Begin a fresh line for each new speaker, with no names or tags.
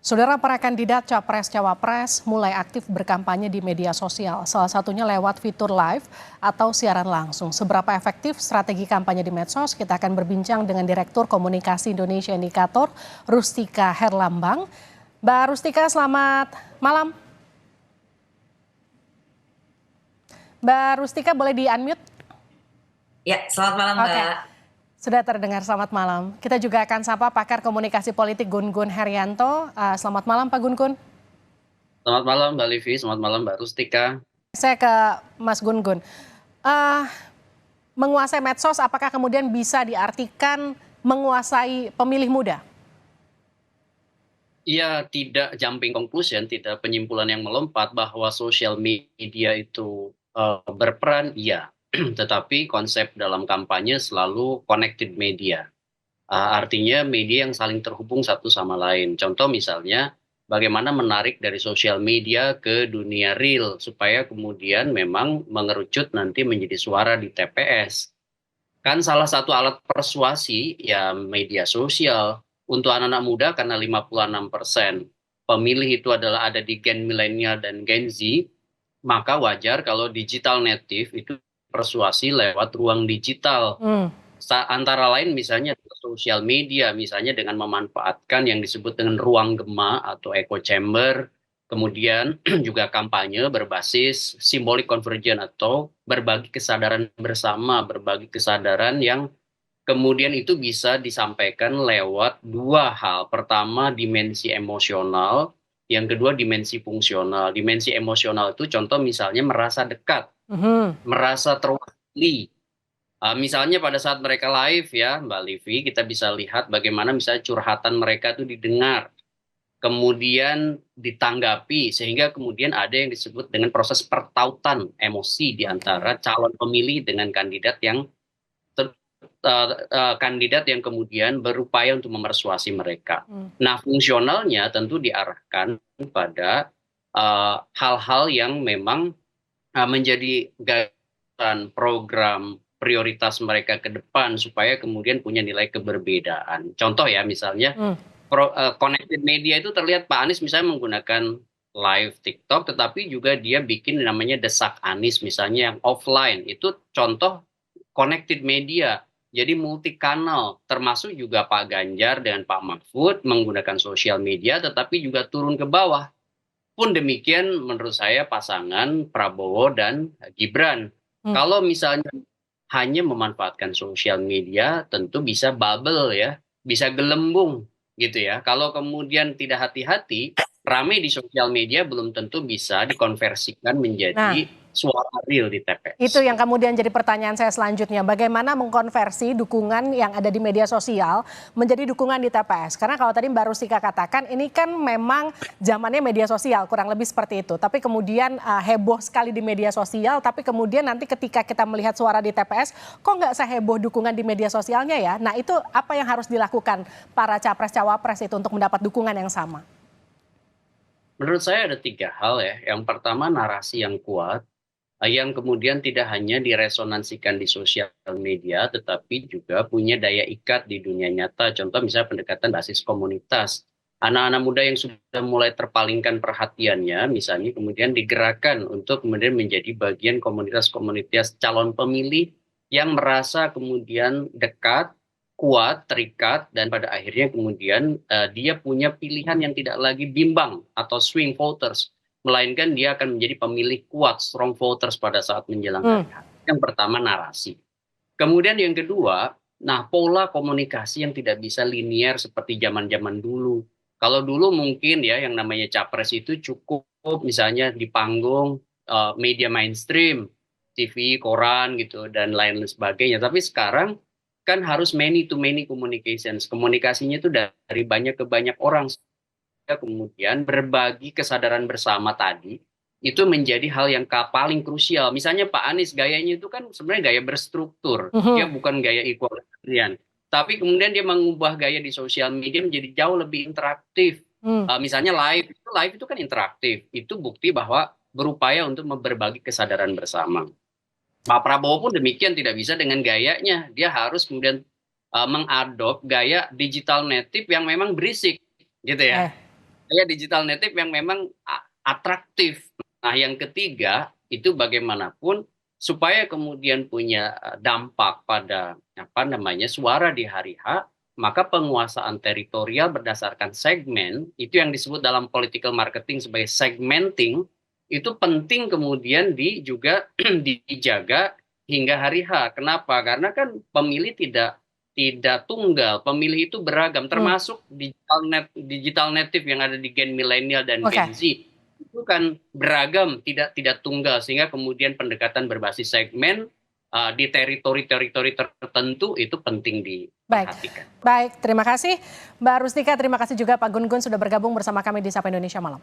Saudara, para kandidat Capres-Cawapres mulai aktif berkampanye di media sosial, salah satunya lewat fitur live atau siaran langsung. Seberapa efektif strategi kampanye di medsos? Kita akan berbincang dengan Direktur Komunikasi Indonesia Indikator, Rustika Herlambang. Mbak Rustika, selamat malam. Mbak Rustika, boleh di-unmute?
Ya, selamat malam
Oke.
Mbak.
Sudah terdengar, selamat malam. Kita juga akan sapa pakar komunikasi politik Gun-Gun Herianto. Selamat malam Pak Gun-Gun.
Selamat malam Mbak Livi, selamat malam Mbak Rustika.
Saya ke Mas Gun-Gun. Eh, Menguasai medsos apakah kemudian bisa diartikan menguasai pemilih muda?
Iya, tidak jumping conclusion, tidak penyimpulan yang melompat bahwa sosial media itu berperan, iya. Tetapi konsep dalam kampanye selalu connected media. Artinya media yang saling terhubung satu sama lain. Contoh misalnya, bagaimana menarik dari sosial media ke dunia real, supaya kemudian memang mengerucut nanti menjadi suara di TPS. Kan salah satu alat persuasi ya media sosial untuk anak-anak muda karena 56% pemilih itu adalah ada di gen milenial dan Gen Z, maka wajar kalau digital native itu persuasi lewat ruang digital. Antara lain misalnya sosial media, misalnya dengan memanfaatkan yang disebut dengan ruang gema atau echo chamber, kemudian juga kampanye berbasis simbolik convergence atau berbagi kesadaran bersama, berbagi kesadaran yang kemudian itu bisa disampaikan lewat dua hal. Pertama, dimensi emosional, yang kedua dimensi fungsional. Dimensi emosional itu contoh misalnya merasa dekat, merasa terwakili. Misalnya pada saat mereka live ya Mbak Livi, kita bisa lihat bagaimana misalnya curhatan mereka itu didengar, kemudian ditanggapi, sehingga kemudian ada yang disebut dengan proses pertautan emosi di antara calon pemilih dengan kandidat yang kemudian berupaya untuk memersuasi mereka. Nah, fungsionalnya tentu diarahkan pada hal-hal yang memang menjadi gagasan program prioritas mereka ke depan supaya kemudian punya nilai keberbedaan. Contoh ya misalnya connected media itu terlihat Pak Anies misalnya menggunakan live TikTok, tetapi juga dia bikin namanya Desak Anies misalnya yang offline. Itu contoh connected media. Jadi multi kanal, termasuk juga Pak Ganjar dengan Pak Mahfud menggunakan sosial media, tetapi juga turun ke bawah. Pun demikian menurut saya pasangan Prabowo dan Gibran. Kalau misalnya hanya memanfaatkan sosial media tentu bisa bubble ya, bisa gelembung gitu ya. Kalau kemudian tidak hati-hati, ramai di sosial media belum tentu bisa dikonversikan menjadi suara real di TPS.
Itu yang kemudian jadi pertanyaan saya selanjutnya. Bagaimana mengkonversi dukungan yang ada di media sosial menjadi dukungan di TPS? Karena kalau tadi Mbak Rustika katakan ini kan memang zamannya media sosial, kurang lebih seperti itu. Tapi kemudian heboh sekali di media sosial, tapi kemudian nanti ketika kita melihat suara di TPS, kok nggak seheboh dukungan di media sosialnya ya? Nah itu apa yang harus dilakukan para capres-cawapres itu untuk mendapat dukungan yang sama?
Menurut saya ada tiga hal ya. Yang pertama narasi yang kuat, yang kemudian tidak hanya diresonansikan di sosial media, tetapi juga punya daya ikat di dunia nyata. Contoh misalnya pendekatan basis komunitas. Anak-anak muda yang sudah mulai terpalingkan perhatiannya, misalnya kemudian digerakkan untuk kemudian menjadi bagian komunitas-komunitas calon pemilih yang merasa kemudian dekat, kuat, terikat, dan pada akhirnya kemudian dia punya pilihan yang tidak lagi bimbang atau swing voters, melainkan dia akan menjadi pemilih kuat, strong voters pada saat menjelang hari H. Yang pertama narasi. Kemudian yang kedua, nah pola komunikasi yang tidak bisa linear seperti zaman-zaman dulu. Kalau dulu mungkin ya yang namanya capres itu cukup misalnya di panggung media mainstream, TV, koran gitu dan lain sebagainya. Tapi sekarang kan harus many to many communications. Komunikasinya itu dari banyak ke banyak orang. Kemudian berbagi kesadaran bersama tadi itu menjadi hal yang paling krusial. Misalnya Pak Anies gayanya itu kan sebenarnya gaya berstruktur, dia bukan gaya egalitarian. Tapi kemudian dia mengubah gaya di sosial media menjadi jauh lebih interaktif. Misalnya live itu kan interaktif. Itu bukti bahwa berupaya untuk berbagi kesadaran bersama. Pak Prabowo pun demikian, tidak bisa dengan gayanya. Dia harus kemudian mengadop gaya digital native yang memang berisik gitu ya. Daya digital native yang memang atraktif. Nah, yang ketiga itu bagaimanapun supaya kemudian punya dampak pada apa namanya suara di hari H, maka penguasaan teritorial berdasarkan segmen itu yang disebut dalam political marketing sebagai segmenting itu penting kemudian juga dijaga hingga hari H. Kenapa? Karena kan pemilih tidak tunggal, pemilih itu beragam, termasuk digital native yang ada di gen milenial dan
Oke.
Gen Z itu kan beragam, tidak tunggal, sehingga kemudian pendekatan berbasis segmen di teritori-teritori tertentu itu penting
Baik,
diperhatikan.
baik. Terima kasih Mbak Rustika, terima kasih juga Pak Gun Gun sudah bergabung bersama kami di Sapa Indonesia Malam.